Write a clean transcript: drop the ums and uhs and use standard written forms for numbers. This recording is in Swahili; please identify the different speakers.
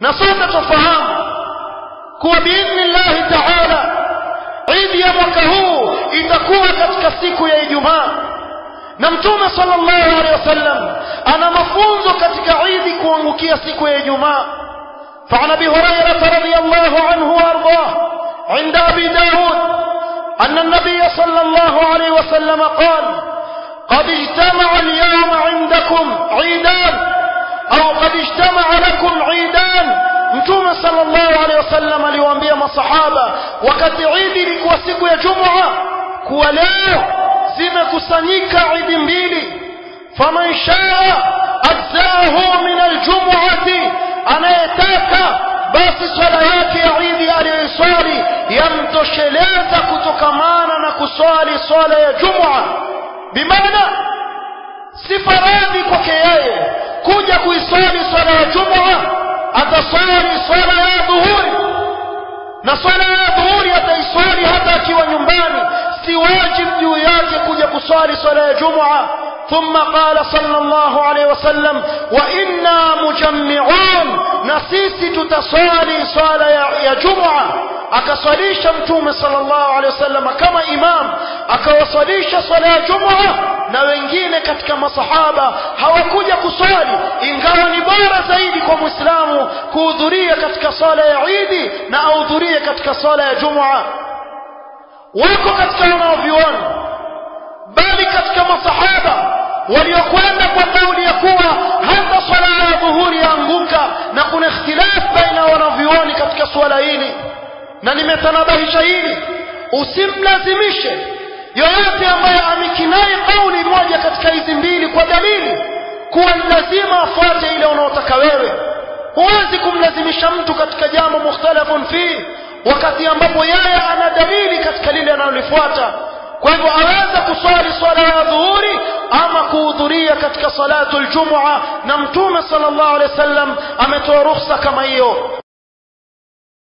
Speaker 1: na sote tufahamu kuwa biidhnillahi ta'ala Eid ya mwaka huu itakuwa katika siku ya Ijumaa, na Mtume sallallahu alaihi wasallam ana mafunzo katika Eid kuangukia siku ya Ijumaa. فعن ابي هريره رضي الله عنه وارضاه عند ابي داود ان النبي صلى الله عليه وسلم قال: قد اجتمع اليوم عندكم عيدان او قد اجتمع لكم عيدان. Mtume sallallahu alaihi wasallam aliwaambia masahaba wakati Eid ilikuwa siku ya Jumaa kuwa leo zimekusanyika Eid mbili, faman shaa ajzahu min aljum'ati, anayetaka basi swala yake ya Eid aliyoswali yamtosheleza kutokamana na kuswali swala ya Jumaa. Bimaana si faradhi kwake yeye kuja kuiswali swala ya Jumaa, ataswali swala ya dhuhuri, na swala ya dhuhuri ataiswali hata akiwa nyumbani, si wajibu juu yake kuja kuswali swala ya Jumaa. ثم قال صلى الله عليه وسلم: وإنا مجمعون، نسيسي تتصالي صلاة يا جمعة. akaswalisha Mtume sallallahu alaihi wasallam kama imam, akawaswalisha swala ya Jumaa, na wengine katika masahaba hawakuja kuswali, ingawa ni bora zaidi kwa Muislamu kuhudhuria katika swala ya Eid na ahudhurie katika swala ya Jumaa. Wako katika wanaoviona, bali katika masahaba waliokwenda kwa kauli ya kuwa hata swala ya dhuhuri yaanguka, na kuna ikhtilaf baina wanavyuoni katika swala hili. Na nimetanabahisha hili, usimlazimishe yoyote ambaye amikinai kauli moja katika hizi mbili kwa dalili kuwa lazima afuate ile unaotaka wewe. Huwezi kumlazimisha mtu katika jambo mukhtalafun fi, wakati ambapo yeye ana dalili katika lile analolifuata. Kwa hivyo aweza kuswali swala ya dhuhuri ama kuhudhuria katika salatul Jumaa, na Mtume sallallahu alaihi wasallam ametoa ruhusa kama hiyo.